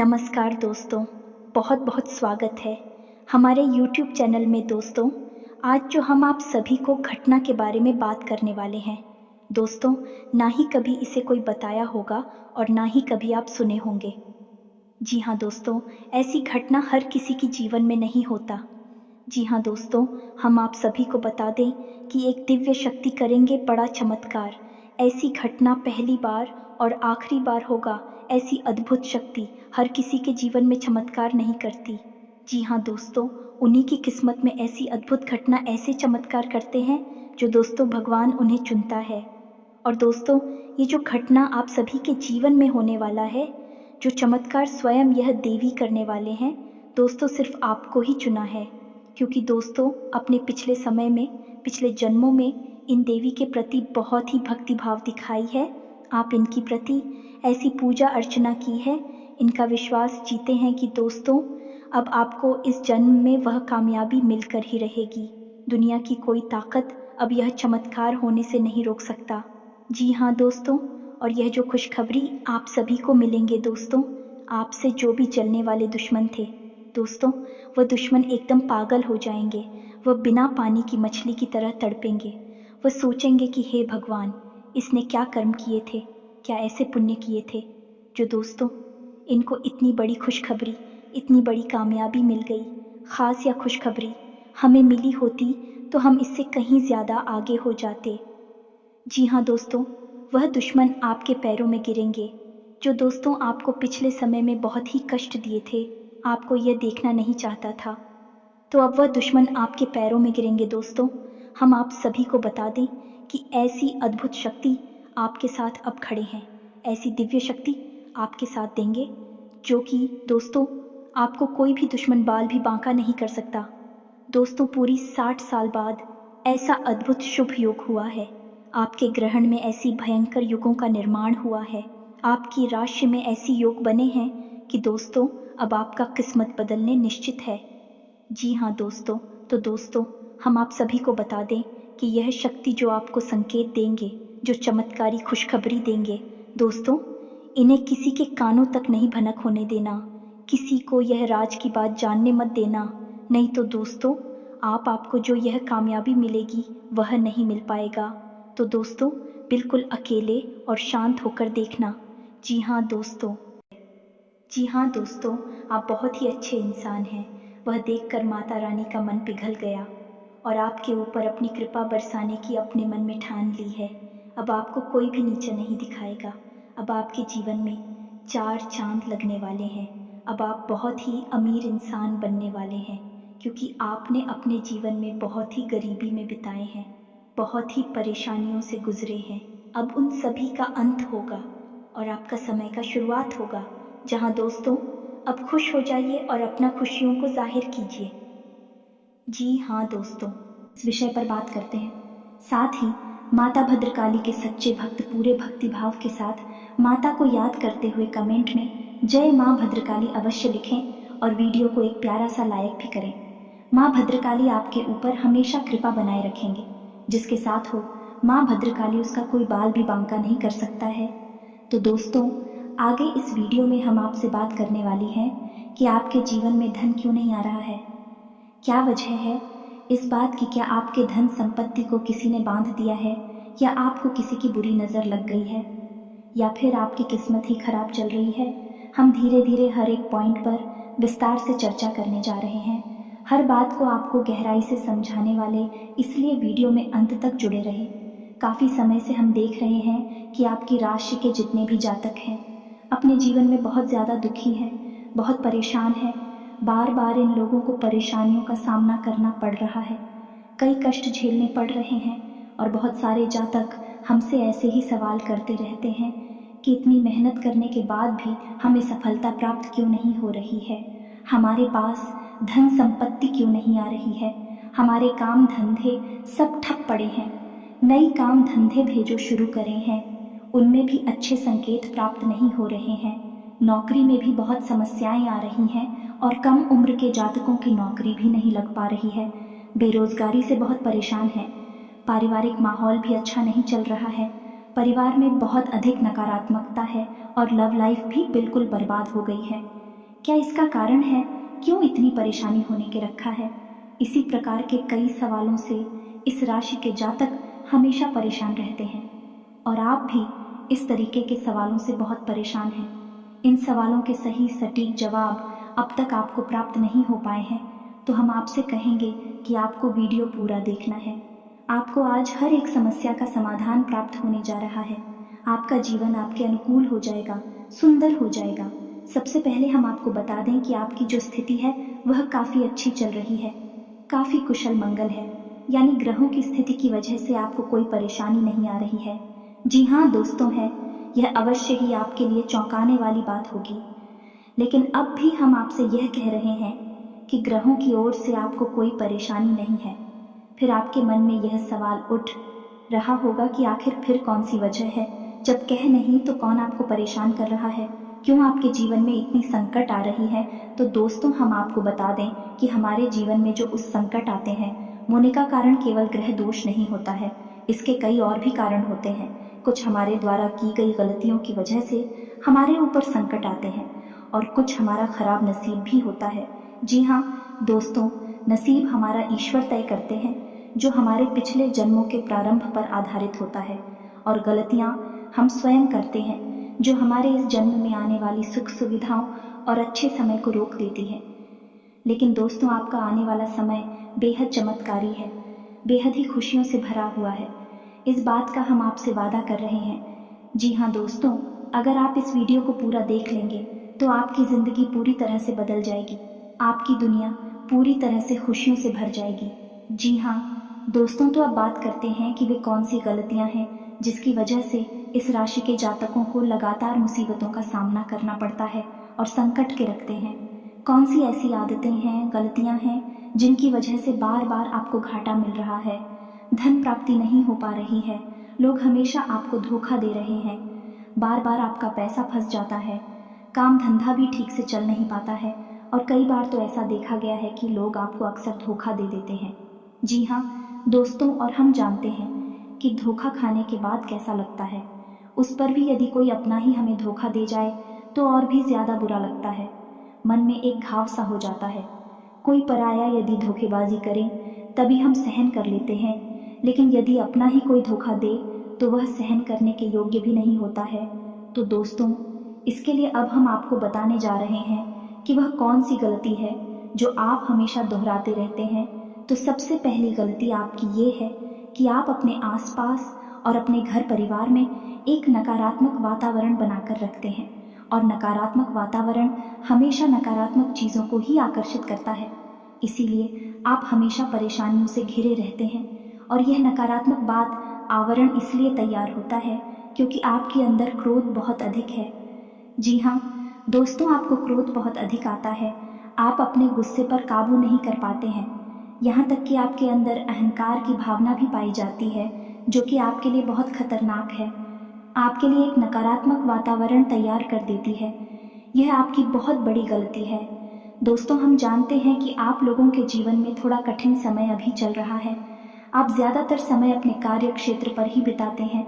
नमस्कार दोस्तों, बहुत बहुत स्वागत है हमारे YouTube चैनल में। दोस्तों, आज जो हम आप सभी को घटना के बारे में बात करने वाले हैं दोस्तों, ना ही कभी इसे कोई बताया होगा और ना ही कभी आप सुने होंगे। जी हाँ दोस्तों, ऐसी घटना हर किसी की जीवन में नहीं होता। जी हाँ दोस्तों, हम आप सभी को बता दें कि एक दिव्य शक्ति करेंगे बड़ा चमत्कार। ऐसी घटना पहली बार और आखिरी बार होगा। ऐसी अद्भुत शक्ति हर किसी के जीवन में चमत्कार नहीं करती। जी हाँ दोस्तों, उन्हीं की किस्मत में ऐसी अद्भुत घटना, ऐसे चमत्कार करते हैं जो दोस्तों भगवान उन्हें चुनता है। और दोस्तों, ये जो घटना आप सभी के जीवन में होने वाला है, जो चमत्कार स्वयं यह देवी करने वाले हैं, दोस्तों सिर्फ आपको ही चुना है। क्योंकि दोस्तों, अपने पिछले समय में, पिछले जन्मों में इन देवी के प्रति बहुत ही भक्ति भाव दिखाई है। आप इनकी प्रति ऐसी पूजा अर्चना की है, इनका विश्वास जीते हैं कि दोस्तों अब आपको इस जन्म में वह कामयाबी मिलकर ही रहेगी। दुनिया की कोई ताकत अब यह चमत्कार होने से नहीं रोक सकता। जी हाँ दोस्तों, और यह जो खुशखबरी आप सभी को मिलेंगे दोस्तों, आपसे जो भी जलने वाले दुश्मन थे दोस्तों, वह दुश्मन एकदम पागल हो जाएंगे। वह बिना पानी की मछली की तरह तड़पेंगे। वह सोचेंगे कि हे भगवान, इसने क्या कर्म किए थे, क्या ऐसे पुण्य किए थे जो दोस्तों इनको इतनी बड़ी खुशखबरी, इतनी बड़ी कामयाबी मिल गई। ख़ास या खुशखबरी हमें मिली होती तो हम इससे कहीं ज़्यादा आगे हो जाते। जी हाँ दोस्तों, वह दुश्मन आपके पैरों में गिरेंगे जो दोस्तों आपको पिछले समय में बहुत ही कष्ट दिए थे। आपको यह देखना नहीं चाहता था, तो अब वह दुश्मन आपके पैरों में गिरेंगे दोस्तों। हम आप सभी को बता दें कि ऐसी अद्भुत शक्ति आपके साथ अब खड़े हैं। ऐसी दिव्य शक्ति आपके साथ देंगे जो कि दोस्तों आपको कोई भी दुश्मन बाल भी बांका नहीं कर सकता। दोस्तों, पूरी 60 साल बाद ऐसा अद्भुत शुभ योग हुआ है। आपके ग्रहण में ऐसी भयंकर युगों का निर्माण हुआ है। आपकी राशि में ऐसी योग बने हैं कि दोस्तों अब आपका किस्मत बदलने निश्चित है। जी हाँ दोस्तों, तो दोस्तों हम आप सभी को बता दें कि यह शक्ति जो आपको संकेत देंगे, जो चमत्कारी खुशखबरी देंगे दोस्तों, इन्हें किसी के कानों तक नहीं भनक होने देना। किसी को यह राज की बात जानने मत देना, नहीं तो दोस्तों आपको जो यह कामयाबी मिलेगी वह नहीं मिल पाएगा। तो दोस्तों बिल्कुल अकेले और शांत होकर देखना। जी हाँ दोस्तों, जी हाँ दोस्तों, आप बहुत ही अच्छे इंसान हैं। वह देखकर माता रानी का मन पिघल गया और आपके ऊपर अपनी कृपा बरसाने की अपने मन में ठान ली है। अब आपको कोई भी नीचा नहीं दिखाएगा। अब आपके जीवन में 4 चांद लगने वाले हैं। अब आप बहुत ही अमीर इंसान बनने वाले हैं, क्योंकि आपने अपने जीवन में बहुत ही गरीबी में बिताए हैं, बहुत ही परेशानियों से गुजरे हैं। अब उन सभी का अंत होगा और आपका समय का शुरुआत होगा, जहां दोस्तों अब खुश हो जाइए और अपना खुशियों को जाहिर कीजिए। जी हाँ दोस्तों, इस विषय पर बात करते हैं। साथ ही माता भद्रकाली के सच्चे भक्त पूरे भक्तिभाव के साथ माता को याद करते हुए कमेंट में जय माँ भद्रकाली अवश्य लिखें और वीडियो को एक प्यारा सा लाइक भी करें। माँ भद्रकाली आपके ऊपर हमेशा कृपा बनाए रखेंगे। जिसके साथ हो माँ भद्रकाली, उसका कोई बाल भी बांका नहीं कर सकता है। तो दोस्तों आगे इस वीडियो में हम आपसे बात करने वाली हैं कि आपके जीवन में धन क्यों नहीं आ रहा है। क्या वजह है इस बात की? क्या आपके धन संपत्ति को किसी ने बांध दिया है, या आपको किसी की बुरी नज़र लग गई है, या फिर आपकी किस्मत ही खराब चल रही है? हम धीरे धीरे हर एक पॉइंट पर विस्तार से चर्चा करने जा रहे हैं। हर बात को आपको गहराई से समझाने वाले, इसलिए वीडियो में अंत तक जुड़े रहे। काफ़ी समय से हम देख रहे हैं कि आपकी राशि के जितने भी जातक हैं अपने जीवन में बहुत ज़्यादा दुखी हैं, बहुत परेशान हैं। बार बार इन लोगों को परेशानियों का सामना करना पड़ रहा है, कई कष्ट झेलने पड़ रहे हैं। और बहुत सारे जातक हमसे ऐसे ही सवाल करते रहते हैं कि इतनी मेहनत करने के बाद भी हमें सफलता प्राप्त क्यों नहीं हो रही है, हमारे पास धन संपत्ति क्यों नहीं आ रही है, हमारे काम धंधे सब ठप पड़े हैं। नई काम धंधे भी जो शुरू करे हैं उनमें भी अच्छे संकेत प्राप्त नहीं हो रहे हैं। नौकरी में भी बहुत समस्याएं आ रही हैं और कम उम्र के जातकों की नौकरी भी नहीं लग पा रही है। बेरोजगारी से बहुत परेशान हैं। पारिवारिक माहौल भी अच्छा नहीं चल रहा है। परिवार में बहुत अधिक नकारात्मकता है और लव लाइफ भी बिल्कुल बर्बाद हो गई है। क्या इसका कारण है? क्यों इतनी परेशानी होने के रखा है? इसी प्रकार के कई सवालों से इस राशि के जातक हमेशा परेशान रहते हैं और आप भी इस तरीके के सवालों से बहुत परेशान हैं। इन सवालों के सही सटीक जवाब अब तक आपको प्राप्त नहीं हो पाए हैं, तो हम आपसे कहेंगे कि आपको वीडियो पूरा देखना है। आपको आज हर एक समस्या का समाधान प्राप्त होने जा रहा है। आपका जीवन आपके अनुकूल हो जाएगा, सुंदर हो जाएगा। सबसे पहले हम आपको बता दें कि आपकी जो स्थिति है वह काफ़ी अच्छी चल रही है, काफ़ी कुशल मंगल है, यानी ग्रहों की स्थिति की वजह से आपको कोई परेशानी नहीं आ रही है। जी हाँ दोस्तों, है यह अवश्य ही आपके लिए चौंकाने वाली बात होगी, लेकिन अब भी हम आपसे यह कह रहे हैं कि ग्रहों की ओर से आपको कोई परेशानी नहीं है। फिर आपके मन में यह सवाल उठ रहा होगा कि आखिर फिर कौन सी वजह है, जब कह नहीं तो कौन आपको परेशान कर रहा है, क्यों आपके जीवन में इतनी संकट आ रही है। तो दोस्तों, हम आपको बता दें कि हमारे जीवन में जो उस संकट आते हैं होने का कारण केवल ग्रह दोष नहीं होता है, इसके कई और भी कारण होते हैं। कुछ हमारे द्वारा की गई गलतियों की वजह से हमारे ऊपर संकट आते हैं और कुछ हमारा खराब नसीब भी होता है। जी हाँ दोस्तों, नसीब हमारा ईश्वर तय करते हैं, जो हमारे पिछले जन्मों के प्रारंभ पर आधारित होता है, और गलतियाँ हम स्वयं करते हैं, जो हमारे इस जन्म में आने वाली सुख सुविधाओं और अच्छे समय को रोक देती है। लेकिन दोस्तों, आपका आने वाला समय बेहद चमत्कारी है, बेहद ही खुशियों से भरा हुआ है। इस बात का हम आपसे वादा कर रहे हैं। जी हाँ दोस्तों, अगर आप इस वीडियो को पूरा देख लेंगे तो आपकी ज़िंदगी पूरी तरह से बदल जाएगी, आपकी दुनिया पूरी तरह से खुशियों से भर जाएगी। जी हाँ दोस्तों, तो अब बात करते हैं कि वे कौन सी गलतियाँ हैं जिसकी वजह से इस राशि के जातकों को लगातार मुसीबतों का सामना करना पड़ता है और संकट के रखते हैं। कौन सी ऐसी आदतें हैं, गलतियाँ हैं जिनकी वजह से बार बार आपको घाटा मिल रहा है, धन प्राप्ति नहीं हो पा रही है, लोग हमेशा आपको धोखा दे रहे हैं, बार बार आपका पैसा फंस जाता है, काम धंधा भी ठीक से चल नहीं पाता है, और कई बार तो ऐसा देखा गया है कि लोग आपको अक्सर धोखा दे देते हैं। जी हाँ दोस्तों, और हम जानते हैं कि धोखा खाने के बाद कैसा लगता है। उस पर भी यदि कोई अपना ही हमें धोखा दे जाए तो और भी ज़्यादा बुरा लगता है, मन में एक घाव सा हो जाता है। कोई पराया यदि धोखेबाजी करे तभी हम सहन कर लेते हैं, लेकिन यदि अपना ही कोई धोखा दे तो वह सहन करने के योग्य भी नहीं होता है। तो दोस्तों, इसके लिए अब हम आपको बताने जा रहे हैं कि वह कौन सी गलती है जो आप हमेशा दोहराते रहते हैं। तो सबसे पहली गलती आपकी ये है कि आप अपने आसपास और अपने घर परिवार में एक नकारात्मक वातावरण बनाकर रखते हैं, और नकारात्मक वातावरण हमेशा नकारात्मक चीज़ों को ही आकर्षित करता है। इसीलिए आप हमेशा परेशानियों से घिरे रहते हैं, और यह नकारात्मक बात आवरण इसलिए तैयार होता है क्योंकि आपके अंदर क्रोध बहुत अधिक है। जी हाँ दोस्तों, आपको क्रोध बहुत अधिक आता है, आप अपने गुस्से पर काबू नहीं कर पाते हैं, यहाँ तक कि आपके अंदर अहंकार की भावना भी पाई जाती है, जो कि आपके लिए बहुत खतरनाक है, आपके लिए एक नकारात्मक वातावरण तैयार कर देती है। यह आपकी बहुत बड़ी गलती है। दोस्तों, हम जानते हैं कि आप लोगों के जीवन में थोड़ा कठिन समय अभी चल रहा है। आप ज़्यादातर समय अपने कार्य क्षेत्र पर ही बिताते हैं,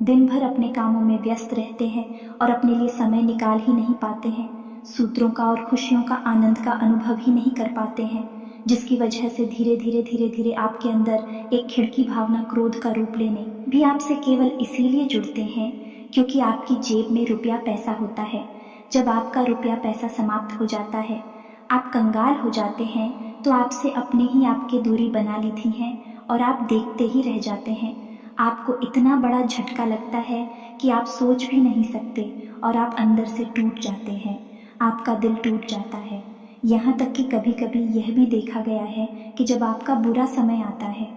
दिन भर अपने कामों में व्यस्त रहते हैं और अपने लिए समय निकाल ही नहीं पाते हैं, सूत्रों का और खुशियों का आनंद का अनुभव ही नहीं कर पाते हैं, जिसकी वजह से धीरे धीरे आपके अंदर एक खिड़की भावना क्रोध का रूप लेने भी आपसे केवल इसीलिए जुड़ते हैं क्योंकि आपकी जेब में रुपया पैसा होता है। जब आपका रुपया पैसा समाप्त हो जाता है, आप कंगाल हो जाते हैं, तो आपसे अपने ही आपकी दूरी बना ली थी हैं और आप देखते ही रह जाते हैं। आपको इतना बड़ा झटका लगता है कि आप सोच भी नहीं सकते और आप अंदर से टूट जाते हैं, आपका दिल टूट जाता है। यहाँ तक कि कभी कभी यह भी देखा गया है कि जब आपका बुरा समय आता है,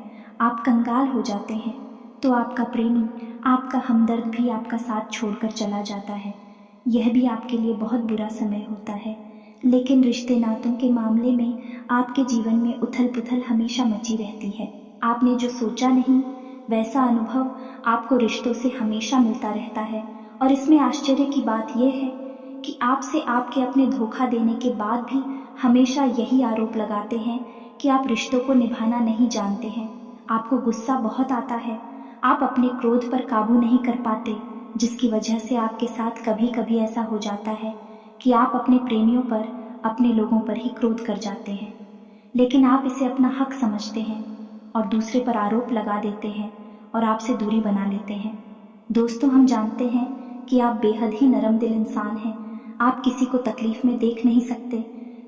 आप कंगाल हो जाते हैं, तो आपका प्रेमी, आपका हमदर्द भी आपका साथ छोड़कर चला जाता है। यह भी आपके लिए बहुत बुरा समय होता है। लेकिन रिश्ते नातों के मामले में आपके जीवन में उथल पुथल हमेशा मची रहती है। आपने जो सोचा नहीं वैसा अनुभव आपको रिश्तों से हमेशा मिलता रहता है। और इसमें आश्चर्य की बात यह है कि आपसे आपके अपने धोखा देने के बाद भी हमेशा यही आरोप लगाते हैं कि आप रिश्तों को निभाना नहीं जानते हैं। आपको गुस्सा बहुत आता है, आप अपने क्रोध पर काबू नहीं कर पाते, जिसकी वजह से आपके साथ कभी कभी ऐसा हो जाता है कि आप अपने प्रेमियों पर, अपने लोगों पर ही क्रोध कर जाते हैं, लेकिन आप इसे अपना हक समझते हैं और दूसरे पर आरोप लगा देते हैं और आपसे दूरी बना लेते हैं। दोस्तों, हम जानते हैं कि आप बेहद ही नरम दिल इंसान हैं। आप किसी को तकलीफ में देख नहीं सकते।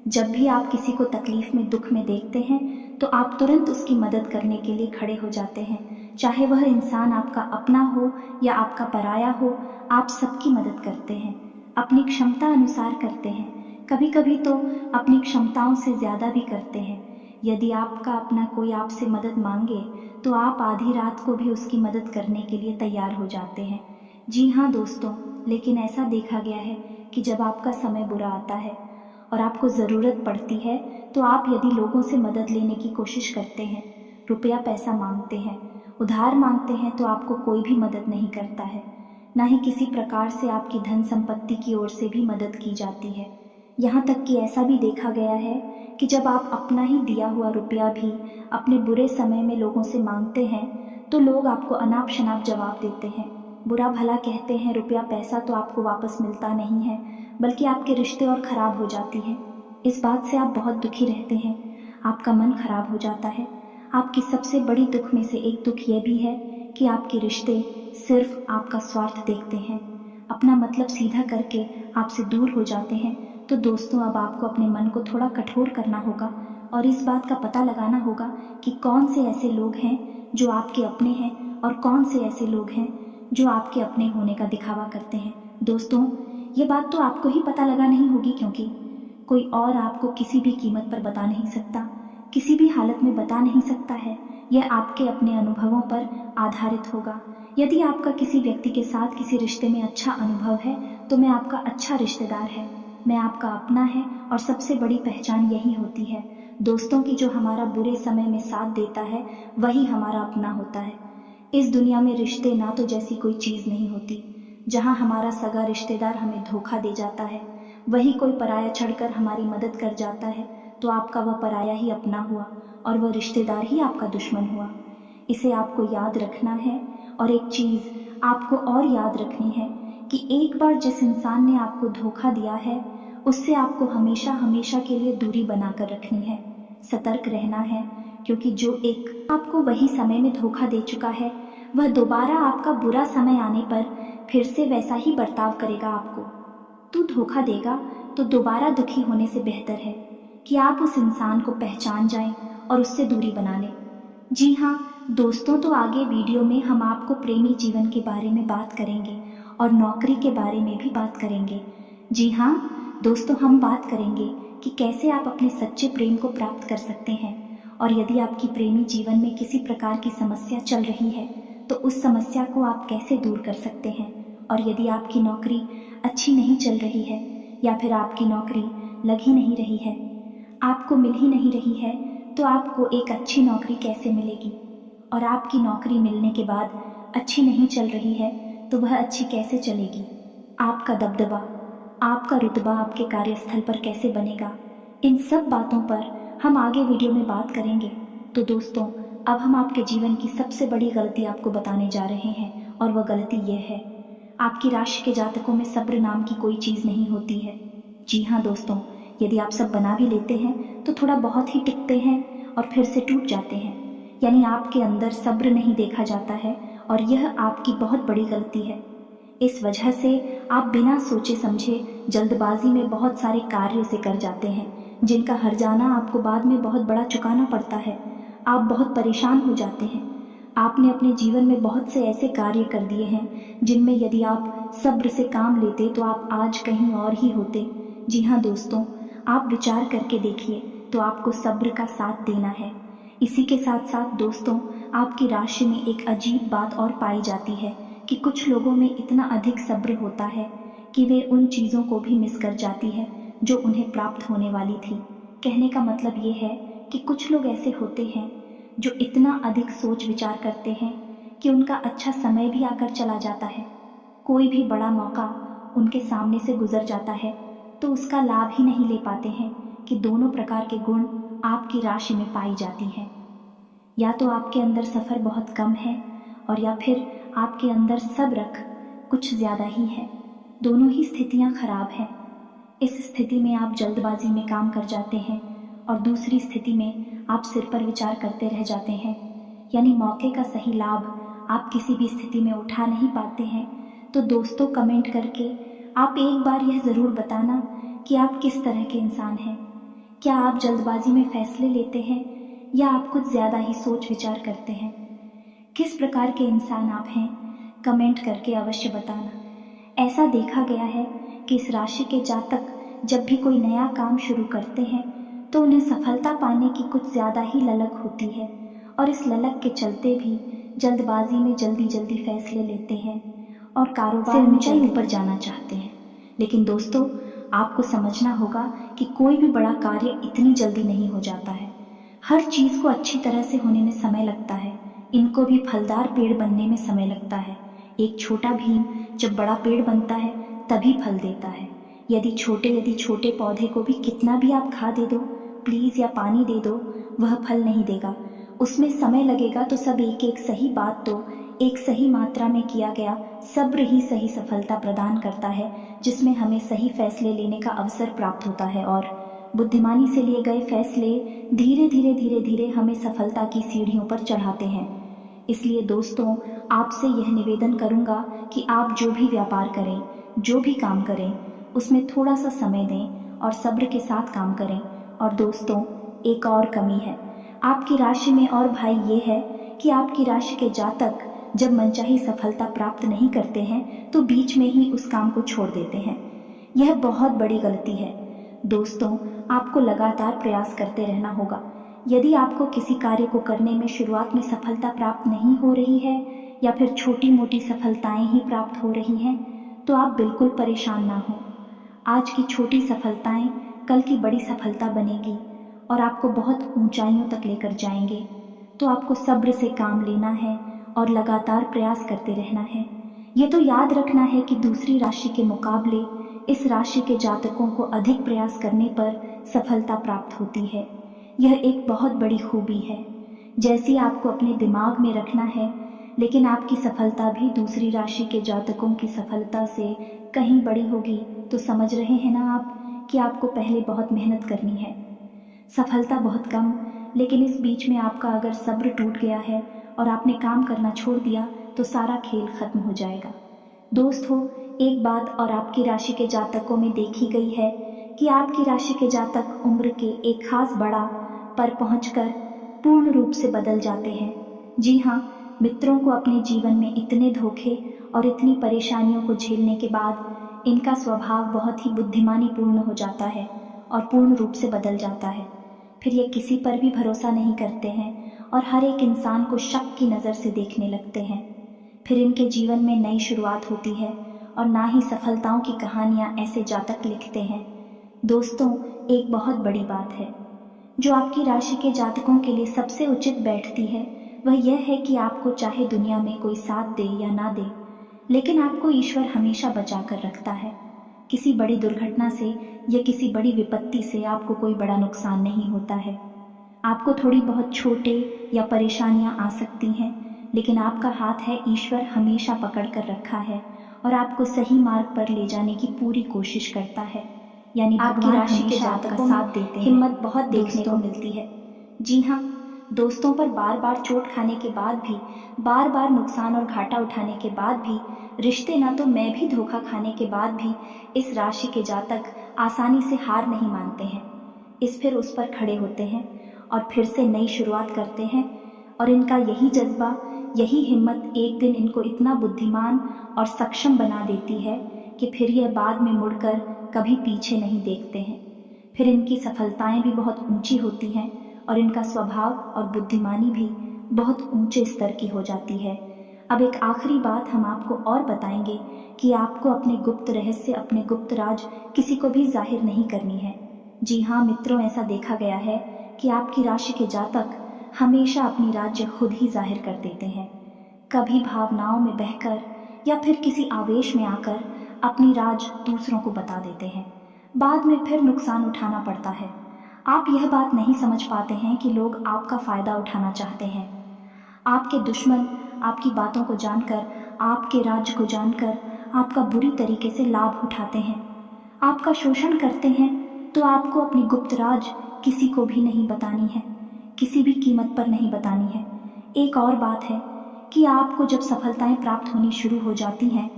जब भी आप किसी को तकलीफ में, दुख में देखते हैं तो आप तुरंत उसकी मदद करने के लिए खड़े हो जाते हैं। चाहे वह इंसान आपका अपना हो या आपका पराया हो, आप सबकी मदद करते हैं, अपनी क्षमता अनुसार करते हैं, कभी कभी तो अपनी क्षमताओं से ज़्यादा भी करते हैं। यदि आपका अपना कोई आपसे मदद मांगे तो आप आधी रात को भी उसकी मदद करने के लिए तैयार हो जाते हैं। जी हाँ दोस्तों, लेकिन ऐसा देखा गया है कि जब आपका समय बुरा आता है और आपको ज़रूरत पड़ती है तो आप यदि लोगों से मदद लेने की कोशिश करते हैं, रुपया पैसा मांगते हैं, उधार मांगते हैं, तो आपको कोई भी मदद नहीं करता है। ना ही किसी प्रकार से आपकी धन संपत्ति की ओर से भी मदद की जाती है। यहाँ तक कि ऐसा भी देखा गया है कि जब आप अपना ही दिया हुआ रुपया भी अपने बुरे समय में लोगों से मांगते हैं तो लोग आपको अनाप शनाप जवाब देते हैं, बुरा भला कहते हैं। रुपया पैसा तो आपको वापस मिलता नहीं है, बल्कि आपके रिश्ते और ख़राब हो जाती हैं। इस बात से आप बहुत दुखी रहते हैं, आपका मन खराब हो जाता है। आपकी सबसे बड़ी दुख में से एक दुख यह भी है कि आपके रिश्ते सिर्फ आपका स्वार्थ देखते हैं, अपना मतलब सीधा करके आपसे दूर हो जाते हैं। तो दोस्तों, अब आपको अपने मन को थोड़ा कठोर करना होगा और इस बात का पता लगाना होगा कि कौन से ऐसे लोग हैं जो आपके अपने हैं और कौन से ऐसे लोग हैं जो आपके अपने होने का दिखावा करते हैं। दोस्तों, ये बात तो आपको ही पता लगा नहीं होगी, क्योंकि कोई और आपको किसी भी कीमत पर बता नहीं सकता, किसी भी हालत में बता नहीं सकता है। यह आपके अपने अनुभवों पर आधारित होगा। यदि आपका किसी व्यक्ति के साथ किसी रिश्ते में अच्छा अनुभव है तो मैं आपका अच्छा रिश्तेदार है, मैं आपका अपना है, और सबसे बड़ी पहचान यही होती है दोस्तों की, जो हमारा बुरे समय में साथ देता है वही हमारा अपना होता है। इस दुनिया में रिश्ते ना तो जैसी कोई चीज़ नहीं होती। जहाँ हमारा सगा रिश्तेदार हमें धोखा दे जाता है, वही कोई पराया छड़कर हमारी मदद कर जाता है, तो आपका वह पराया ही अपना हुआ और वह रिश्तेदार ही आपका दुश्मन हुआ। इसे आपको याद रखना है। और एक चीज़ आपको और याद रखनी है कि एक बार जिस इंसान ने आपको धोखा दिया है उससे आपको हमेशा हमेशा के लिए दूरी बनाकर रखनी है, सतर्क रहना है, क्योंकि जो एक आपको वही समय में धोखा दे चुका है वह दोबारा आपका बुरा समय आने पर फिर से वैसा ही बर्ताव करेगा आपको। तू धोखा देगा तो दोबारा दुखी होने से बेहतर है कि आप उस इंसान को पहचान जाएं और उससे दूरी बना लें। जी हाँ दोस्तों, तो आगे वीडियो में हम आपको प्रेमी जीवन के बारे में बात करेंगे और नौकरी के बारे में भी बात करेंगे। जी हाँ दोस्तों, हम बात करेंगे कि कैसे आप अपने सच्चे प्रेम को प्राप्त कर सकते हैं, और यदि आपकी प्रेमी जीवन में किसी प्रकार की समस्या चल रही है तो उस समस्या को आप कैसे दूर कर सकते हैं। और यदि आपकी नौकरी अच्छी नहीं चल रही है या फिर आपकी नौकरी लग ही नहीं रही है, आपको मिल ही नहीं रही है, तो आपको एक अच्छी नौकरी कैसे मिलेगी। और आपकी नौकरी मिलने के बाद अच्छी नहीं चल रही है तो वह अच्छी कैसे चलेगी। आपका दबदबा, आपका रुतबा आपके कार्यस्थल पर कैसे बनेगा। इन सब बातों पर हम आगे वीडियो में बात करेंगे। तो दोस्तों, अब हम आपके जीवन की सबसे बड़ी गलती आपको बताने जा रहे हैं, और वह गलती यह है, आपकी राशि के जातकों में सब्र नाम की कोई चीज़ नहीं होती है। जी हाँ दोस्तों, यदि आप सब बना भी लेते हैं तो थोड़ा बहुत ही टिकते हैं और फिर से टूट जाते हैं, यानी आपके अंदर सब्र नहीं देखा जाता है, और यह आपकी बहुत बड़ी गलती है। इस वजह से आप बिना सोचे समझे जल्दबाजी में बहुत सारे कार्य से कर जाते हैं, जिनका हर्जाना आपको बाद में बहुत बड़ा चुकाना पड़ता है। आप बहुत परेशान हो जाते हैं। आपने अपने जीवन में बहुत से ऐसे कार्य कर दिए हैं जिनमें यदि आप सब्र से काम लेते तो आप आज कहीं और ही होते। जी हाँ दोस्तों, आप विचार करके देखिए, तो आपको सब्र का साथ देना है। इसी के साथ साथ दोस्तों, आपकी राशि में एक अजीब बात और पाई जाती है कि कुछ लोगों में इतना अधिक सब्र होता है कि वे उन चीज़ों को भी मिस कर जाती है जो उन्हें प्राप्त होने वाली थी। कहने का मतलब ये है कि कुछ लोग ऐसे होते हैं जो इतना अधिक सोच विचार करते हैं कि उनका अच्छा समय भी आकर चला जाता है। कोई भी बड़ा मौका उनके सामने से गुजर जाता है तो उसका लाभ ही नहीं ले पाते हैं कि दोनों प्रकार के गुण आपकी राशि में पाई जाती हैं। या तो आपके अंदर सफ़र बहुत कम है और या फिर आपके अंदर सब्र कुछ ज़्यादा ही है। दोनों ही स्थितियाँ खराब हैं। इस स्थिति में आप जल्दबाजी में काम कर जाते हैं और दूसरी स्थिति में आप सिर पर विचार करते रह जाते हैं, यानी मौके का सही लाभ आप किसी भी स्थिति में उठा नहीं पाते हैं। तो दोस्तों, कमेंट करके आप एक बार यह ज़रूर बताना कि आप किस तरह के इंसान हैं। क्या आप जल्दबाजी में फैसले लेते हैं या आप कुछ ज़्यादा ही सोच विचार करते हैं? किस प्रकार के इंसान आप हैं, कमेंट करके अवश्य बताना। ऐसा देखा गया है कि इस राशि के जातक जब भी कोई नया काम शुरू करते हैं तो उन्हें सफलता पाने की कुछ ज़्यादा ही ललक होती है और इस ललक के चलते भी जल्दबाजी में जल्दी जल्दी फैसले लेते हैं और कारोबार में ऊंचाई ऊपर जाना चाहते हैं। लेकिन दोस्तों, आपको समझना होगा कि कोई भी बड़ा कार्य इतनी जल्दी नहीं हो जाता है। हर चीज़ को अच्छी तरह से होने में समय लगता है। इनको भी फलदार पेड़ बनने में समय लगता है। एक छोटा भीम जब बड़ा पेड़ बनता है तभी फल देता है। यदि छोटे पौधे को भी कितना भी आप खाद दे दो प्लीज़ या पानी दे दो, वह फल नहीं देगा। उसमें समय लगेगा। तो सब एक एक सही बात तो एक सही मात्रा में किया गया सब्र ही सही सफलता प्रदान करता है, जिसमें हमें सही फैसले लेने का अवसर प्राप्त होता है और बुद्धिमानी से लिए गए फैसले धीरे धीरे हमें सफलता की सीढ़ियों पर चढ़ाते हैं। इसलिए दोस्तों, आपसे यह निवेदन करूंगा कि आप जो भी व्यापार करें, जो भी काम करें, उसमें थोड़ा सा समय दें और सब्र के साथ काम करें। और दोस्तों, एक और कमी है आपकी राशि में और भाई ये है कि आपकी राशि के जातक जब मनचाही सफलता प्राप्त नहीं करते हैं तो बीच में ही उस काम को छोड़ देते हैं। यह बहुत बड़ी गलती है। दोस्तों, आपको लगातार प्रयास करते रहना होगा। यदि आपको किसी कार्य को करने में शुरुआत में सफलता प्राप्त नहीं हो रही है या फिर छोटी मोटी सफलताएं ही प्राप्त हो रही हैं, तो आप बिल्कुल परेशान ना हो। आज की छोटी सफलताएं कल की बड़ी सफलता बनेगी और आपको बहुत ऊंचाइयों तक लेकर जाएंगे। तो आपको सब्र से काम लेना है और लगातार प्रयास करते रहना है। ये तो याद रखना है कि दूसरी राशि के मुकाबले इस राशि के जातकों को अधिक प्रयास करने पर सफलता प्राप्त होती है। यह एक बहुत बड़ी खूबी है। जैसी आपको अपने दिमाग में रखना है, लेकिन आपकी सफलता भी दूसरी राशि के जातकों की सफलता से कहीं बड़ी होगी। तो समझ रहे हैं ना आप कि आपको पहले बहुत मेहनत करनी है। सफलता बहुत कम, लेकिन इस बीच में आपका अगर सब्र टूट गया है और आपने काम करना छोड़ दिया तो सारा खेल खत्म हो जाएगा। दोस्त हो, एक बात और आपकी राशि के जातकों में देखी गई है कि आपकी राशि के जातक उम्र के एक खास बड़ा पर पहुंचकर पूर्ण रूप से बदल जाते हैं। जी हाँ, मित्रों को अपने जीवन में इतने धोखे और इतनी परेशानियों को झेलने के बाद इनका स्वभाव बहुत ही बुद्धिमानी पूर्ण हो जाता है और पूर्ण रूप से बदल जाता है। फिर ये किसी पर भी भरोसा नहीं करते हैं और हर एक इंसान को शक की नज़र से देखने लगते हैं। फिर इनके जीवन में नई शुरुआत होती है और ना ही सफलताओं की कहानियाँ ऐसे जातक लिखते हैं। दोस्तों, एक बहुत बड़ी बात है जो आपकी राशि के जातकों के लिए सबसे उचित बैठती है, वह यह है कि आपको चाहे दुनिया में कोई साथ दे या ना दे, लेकिन आपको ईश्वर हमेशा बचा कर रखता है। किसी बड़ी दुर्घटना से या किसी बड़ी विपत्ति से आपको कोई बड़ा नुकसान नहीं होता है। आपको थोड़ी बहुत छोटे या परेशानियां आ सकती हैं, लेकिन आपका हाथ है ईश्वर हमेशा पकड़ कर रखा है और आपको सही मार्ग पर ले जाने की पूरी कोशिश करता है। यानी आपकी राशि के जातक का साथ देते हैं। हिम्मत बहुत देखने को मिलती है। जी हाँ, दोस्तों पर बार बार चोट खाने के बाद भी, बार बार नुकसान और घाटा उठाने के बाद भी, रिश्ते ना तो मैं भी धोखा खाने के बाद भी इस राशि के जातक आसानी से हार नहीं मानते हैं। इस फिर उस पर खड़े होते हैं और फिर से नई शुरुआत करते हैं और इनका यही जज्बा, यही हिम्मत एक दिन इनको इतना बुद्धिमान और सक्षम बना देती है कि फिर यह बाद में मुड़कर कभी पीछे नहीं देखते हैं। फिर इनकी सफलताएं भी बहुत ऊंची होती हैं और इनका स्वभाव और बुद्धिमानी भी बहुत ऊंचे स्तर की हो जाती है। अब एक आखिरी बात हम आपको और बताएंगे कि आपको अपने गुप्त रहस्य, अपने गुप्त राज किसी को भी जाहिर नहीं करनी है। जी हाँ मित्रों, ऐसा देखा गया है कि आपकी राशि के जातक हमेशा अपनी राज्य खुद ही जाहिर कर देते हैं। कभी भावनाओं में बहकर या फिर किसी आवेश में आकर अपनी राज दूसरों को बता देते हैं। बाद में फिर नुकसान उठाना पड़ता है। आप यह बात नहीं समझ पाते हैं कि लोग आपका फायदा उठाना चाहते हैं। आपके दुश्मन आपकी बातों को जानकर, आपके राज्य को जानकर आपका बुरी तरीके से लाभ उठाते हैं। आपका शोषण करते हैं तो आपको अपनी गुप्त राज किसी को भी नहीं बतानी है, किसी भी कीमत पर नहीं बतानी है। एक और बात है कि आपको जब सफलताएं प्राप्त होनी शुरू हो जाती हैं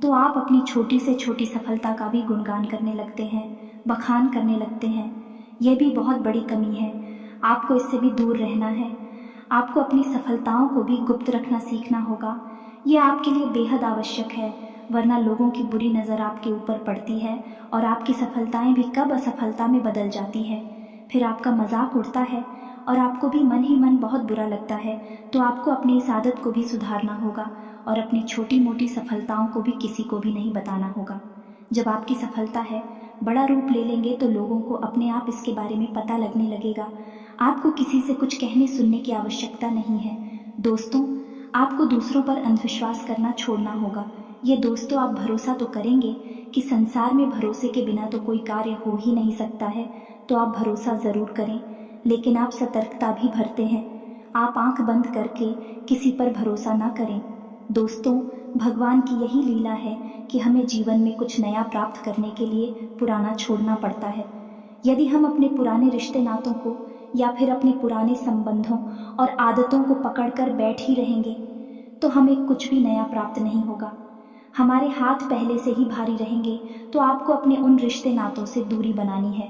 तो आप अपनी छोटी से छोटी सफलता का भी गुणगान करने लगते हैं, बखान करने लगते हैं। यह भी बहुत बड़ी कमी है, आपको इससे भी दूर रहना है। आपको अपनी सफलताओं को भी गुप्त रखना सीखना होगा। ये आपके लिए बेहद आवश्यक है, वरना लोगों की बुरी नज़र आपके ऊपर पड़ती है और आपकी सफलताएं भी कब असफलता में बदल जाती है। फिर आपका मजाक उड़ता है और आपको भी मन ही मन बहुत बुरा लगता है। तो आपको अपनी इस आदत को भी सुधारना होगा और अपनी छोटी मोटी सफलताओं को भी किसी को भी नहीं बताना होगा। जब आपकी सफलता है बड़ा रूप ले लेंगे तो लोगों को अपने आप इसके बारे में पता लगने लगेगा। आपको किसी से कुछ कहने सुनने की आवश्यकता नहीं है। दोस्तों, आपको दूसरों पर अंधविश्वास करना छोड़ना होगा। ये दोस्तों, आप भरोसा तो करेंगे कि संसार में भरोसे के बिना तो कोई कार्य हो ही नहीं सकता है, तो आप भरोसा ज़रूर करें, लेकिन आप सतर्कता भी बरतें हैं। आप आंख बंद करके किसी पर भरोसा ना करें। दोस्तों, भगवान की यही लीला है कि हमें जीवन में कुछ नया प्राप्त करने के लिए पुराना छोड़ना पड़ता है। यदि हम अपने पुराने रिश्ते नातों को या फिर अपने पुराने संबंधों और आदतों को पकड़कर बैठ ही रहेंगे तो हमें कुछ भी नया प्राप्त नहीं होगा। हमारे हाथ पहले से ही भारी रहेंगे, तो आपको अपने उन रिश्ते नातों से दूरी बनानी है।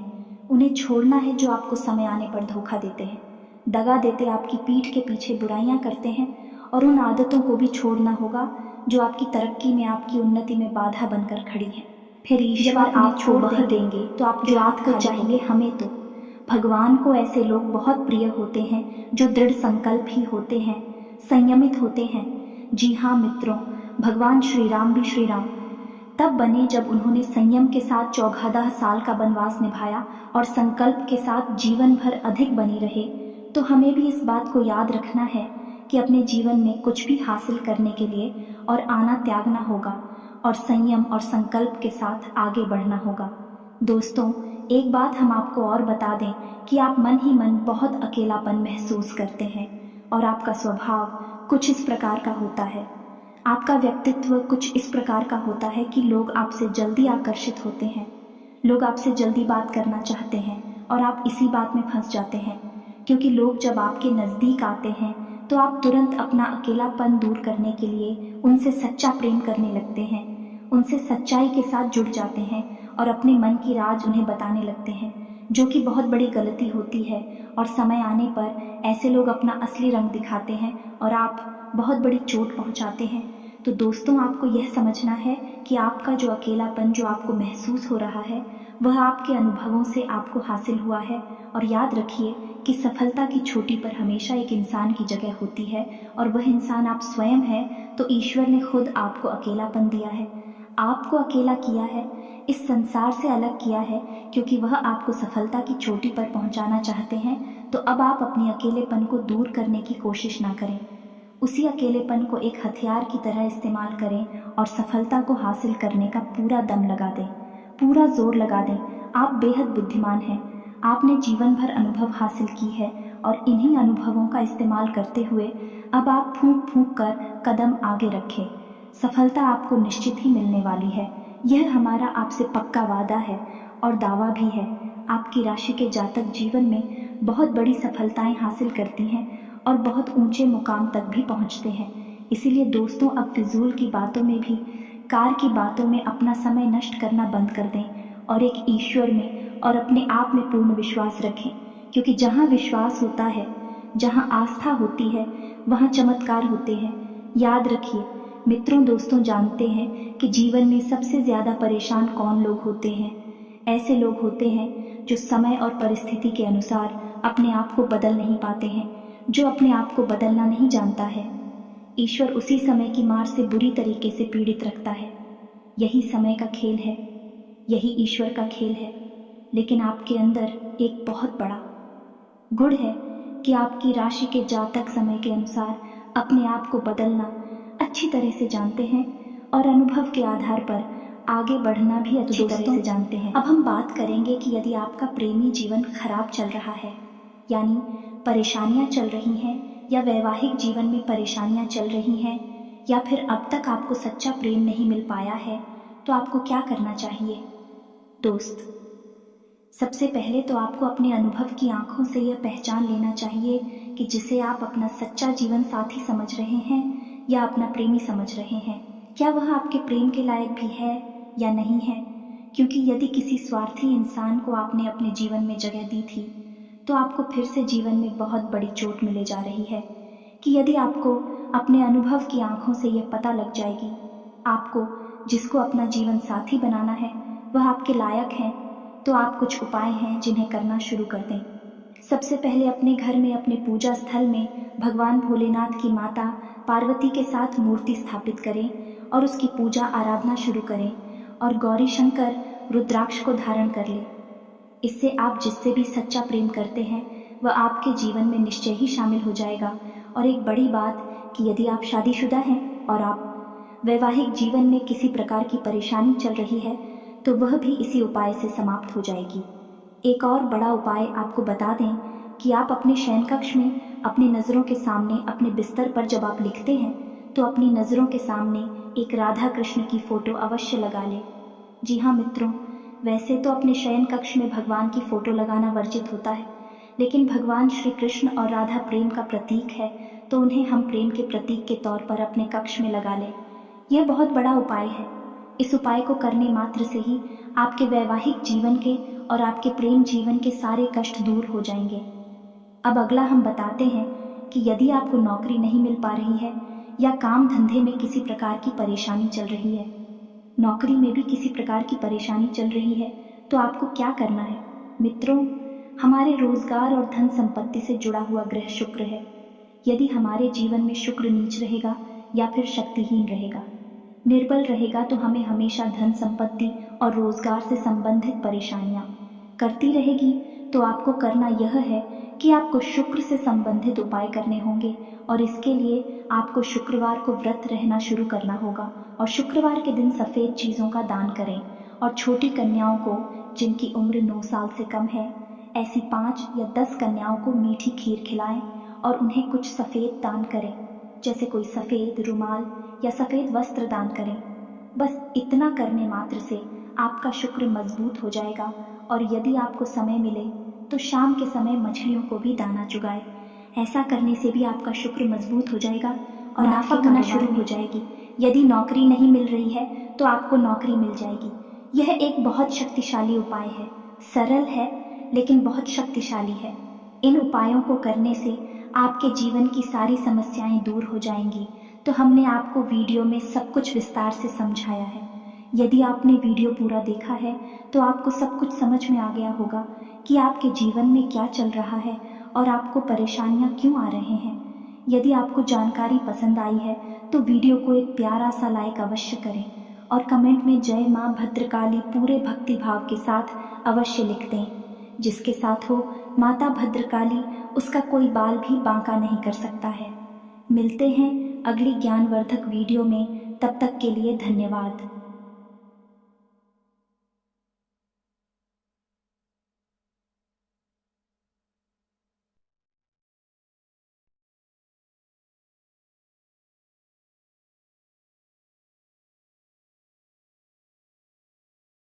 उन्हें छोड़ना है जो आपको समय आने पर धोखा देते हैं, दगा देते, आपकी पीठ के पीछे बुराइयां करते हैं। और उन आदतों को भी छोड़ना होगा जो आपकी तरक्की में, आपकी उन्नति में बाधा बनकर खड़ी है। फिर ईश्वर आप छोड़ देंगे तो आपके हाथ को चाहिए हमें तो। भगवान को ऐसे लोग बहुत प्रिय होते हैं जो दृढ़ संकल्प ही होते हैं, संयमित होते हैं। जी हाँ मित्रों, भगवान श्री राम भी श्री राम तब बने जब उन्होंने संयम के साथ 14 साल का वनवास निभाया और संकल्प के साथ जीवन भर अधिक बने रहे। तो हमें भी इस बात को याद रखना है कि अपने जीवन में कुछ भी हासिल करने के लिए और आना त्यागना होगा और संयम और संकल्प के साथ आगे बढ़ना होगा। दोस्तों, एक बात हम आपको और बता दें कि आप मन ही मन बहुत अकेलापन महसूस करते हैं और आपका स्वभाव कुछ इस प्रकार का होता है। आपका व्यक्तित्व कुछ इस प्रकार का होता है कि लोग आपसे जल्दी आकर्षित होते हैं, लोग आपसे जल्दी बात करना चाहते हैं और आप इसी बात में फंस जाते हैं, क्योंकि लोग जब आपके नज़दीक आते हैं तो आप तुरंत अपना अकेलापन दूर करने के लिए उनसे सच्चा प्रेम करने लगते हैं, उनसे सच्चाई के साथ जुड़ जाते हैं और अपने मन की राज उन्हें बताने लगते हैं, जो कि बहुत बड़ी गलती होती है। और समय आने पर ऐसे लोग अपना असली रंग दिखाते हैं और आप बहुत बड़ी चोट पहुंचाते हैं। तो दोस्तों, आपको यह समझना है कि आपका जो अकेलापन जो आपको महसूस हो रहा है वह आपके अनुभवों से आपको हासिल हुआ है। और याद रखिए कि सफलता की चोटी पर हमेशा एक इंसान की जगह होती है और वह इंसान आप स्वयं हैं। तो ईश्वर ने खुद आपको अकेलापन दिया है, आपको अकेला किया है, इस संसार से अलग किया है, क्योंकि वह आपको सफलता की चोटी पर पहुंचाना चाहते हैं। तो अब आप अपने अकेलेपन को दूर करने की कोशिश ना करें, उसी अकेलेपन को एक हथियार की तरह इस्तेमाल करें और सफलता को हासिल करने का पूरा दम लगा दें, पूरा जोर लगा दें। आप बेहद बुद्धिमान हैं, आपने जीवन भर अनुभव हासिल की है और इन्हीं अनुभवों का इस्तेमाल करते हुए अब आप फूंक फूंक कर कदम आगे रखें। सफलता आपको निश्चित ही मिलने वाली है, यह हमारा आपसे पक्का वादा है और दावा भी है। आपकी राशि के जातक जीवन में बहुत बड़ी सफलताएं हासिल करती हैं और बहुत ऊंचे मुकाम तक भी पहुंचते हैं। इसीलिए दोस्तों, अब फिजूल की बातों में भी, कार की बातों में अपना समय नष्ट करना बंद कर दें और एक ईश्वर में और अपने आप में पूर्ण विश्वास रखें, क्योंकि जहाँ विश्वास होता है, जहाँ आस्था होती है, वहाँ चमत्कार होते हैं। याद रखिए मित्रों, दोस्तों, जानते हैं कि जीवन में सबसे ज़्यादा परेशान कौन लोग होते हैं? ऐसे लोग होते हैं जो समय और परिस्थिति के अनुसार अपने आप को बदल नहीं पाते हैं, जो अपने आप को बदलना नहीं जानता है। ईश्वर उसी समय की मार से बुरी तरीके से पीड़ित रखता है। यही समय का खेल है, यही ईश्वर का खेल है। लेकिन आपके अंदर एक बहुत बड़ा गुण है कि आपकी राशि के जातक समय के अनुसार अपने आप को बदलना अच्छी तरह से जानते हैं और अनुभव के आधार पर आगे बढ़ना भी अच्छी तरह से जानते हैं। अब हम बात करेंगे कि यदि आपका प्रेमी जीवन खराब चल रहा है, यानी परेशानियां चल रही हैं, या वैवाहिक जीवन में परेशानियां चल रही हैं, या फिर अब तक आपको सच्चा प्रेम नहीं मिल पाया है, तो आपको क्या करना चाहिए? दोस्त, सबसे पहले तो आपको अपने अनुभव की आंखों से यह पहचान लेना चाहिए कि जिसे आप अपना सच्चा जीवन साथी समझ रहे हैं या अपना प्रेमी समझ रहे हैं, क्या वह आपके प्रेम के लायक भी है या नहीं है। क्योंकि यदि किसी स्वार्थी इंसान को आपने अपने जीवन में जगह दी थी, तो आपको फिर से जीवन में बहुत बड़ी चोट मिले जा रही है कि यदि आपको अपने अनुभव की आंखों से यह पता लग जाएगी आपको जिसको अपना जीवन साथी बनाना है वह आपके लायक है, तो आप कुछ उपाय हैं जिन्हें करना शुरू कर दें। सबसे पहले अपने घर में अपने पूजा स्थल में भगवान भोलेनाथ की माता पार्वती के साथ मूर्ति स्थापित करें और उसकी पूजा आराधना शुरू करें और गौरी शंकर रुद्राक्ष को धारण कर लें। इससे आप जिससे भी सच्चा प्रेम करते हैं वह आपके जीवन में निश्चय ही शामिल हो जाएगा। और एक बड़ी बात कि यदि आप शादीशुदा हैं और आप वैवाहिक जीवन में किसी प्रकार की परेशानी चल रही है तो वह भी इसी उपाय से समाप्त हो जाएगी। एक और बड़ा उपाय आपको बता दें कि आप अपने शयन कक्ष में अपनी नज़रों के सामने अपने बिस्तर पर जब आप लिखते हैं तो अपनी नज़रों के सामने एक राधा कृष्ण की फोटो अवश्य लगा लें। जी हाँ मित्रों, वैसे तो अपने शयन कक्ष में भगवान की फोटो लगाना वर्जित होता है, लेकिन भगवान श्री कृष्ण और राधा प्रेम का प्रतीक है, तो उन्हें हम प्रेम के प्रतीक के तौर पर अपने कक्ष में लगा लें। यह बहुत बड़ा उपाय है। इस उपाय को करने मात्र से ही आपके वैवाहिक जीवन के और आपके प्रेम जीवन के सारे कष्ट दूर हो जाएंगे। अब अगला हम बताते हैं कि यदि आपको नौकरी नहीं मिल पा रही है या काम धंधे में किसी प्रकार की परेशानी चल रही है, नौकरी में भी किसी प्रकार की परेशानी चल रही है, तो आपको क्या करना है। मित्रों, हमारे रोजगार और धन संपत्ति से जुड़ा हुआ ग्रह शुक्र है। यदि हमारे जीवन में शुक्र नीच रहेगा या फिर शक्तिहीन रहेगा, निर्बल रहेगा, तो हमें हमेशा धन संपत्ति और रोजगार से संबंधित परेशानियां करती रहेगी। तो आपको करना यह है कि आपको शुक्र से संबंधित उपाय करने होंगे और इसके लिए आपको शुक्रवार को व्रत रहना शुरू करना होगा और शुक्रवार के दिन सफ़ेद चीज़ों का दान करें और छोटी कन्याओं को जिनकी उम्र 9 साल से कम है, ऐसी 5 या 10 कन्याओं को मीठी खीर खिलाएं और उन्हें कुछ सफ़ेद दान करें, जैसे कोई सफ़ेद रुमाल या सफ़ेद वस्त्र दान करें। बस इतना करने मात्र से आपका शुक्र मजबूत हो जाएगा। और यदि आपको समय मिले तो शाम के समय मछलियों को भी दाना चुगाए। ऐसा करने से भी आपका शुक्र मजबूत हो जाएगा और नाफा होना शुरू हो जाएगी। यदि नौकरी नहीं मिल रही है तो आपको नौकरी मिल जाएगी। यह एक बहुत शक्तिशाली उपाय है, सरल है लेकिन बहुत शक्तिशाली है। इन उपायों को करने से आपके जीवन की सारी समस्याएं दूर हो जाएंगी। तो हमने आपको वीडियो में सब कुछ विस्तार से समझाया है। यदि आपने वीडियो पूरा देखा है तो आपको सब कुछ समझ में आ गया होगा कि आपके जीवन में क्या चल रहा है और आपको परेशानियां क्यों आ रहे हैं। यदि आपको जानकारी पसंद आई है तो वीडियो को एक प्यारा सा लाइक अवश्य करें और कमेंट में जय माँ भद्रकाली पूरे भक्ति भाव के साथ अवश्य लिख दें। जिसके साथ हो माता भद्रकाली, उसका कोई बाल भी बांका नहीं कर सकता है। मिलते हैं अगली ज्ञानवर्धक वीडियो में, तब तक के लिए धन्यवाद।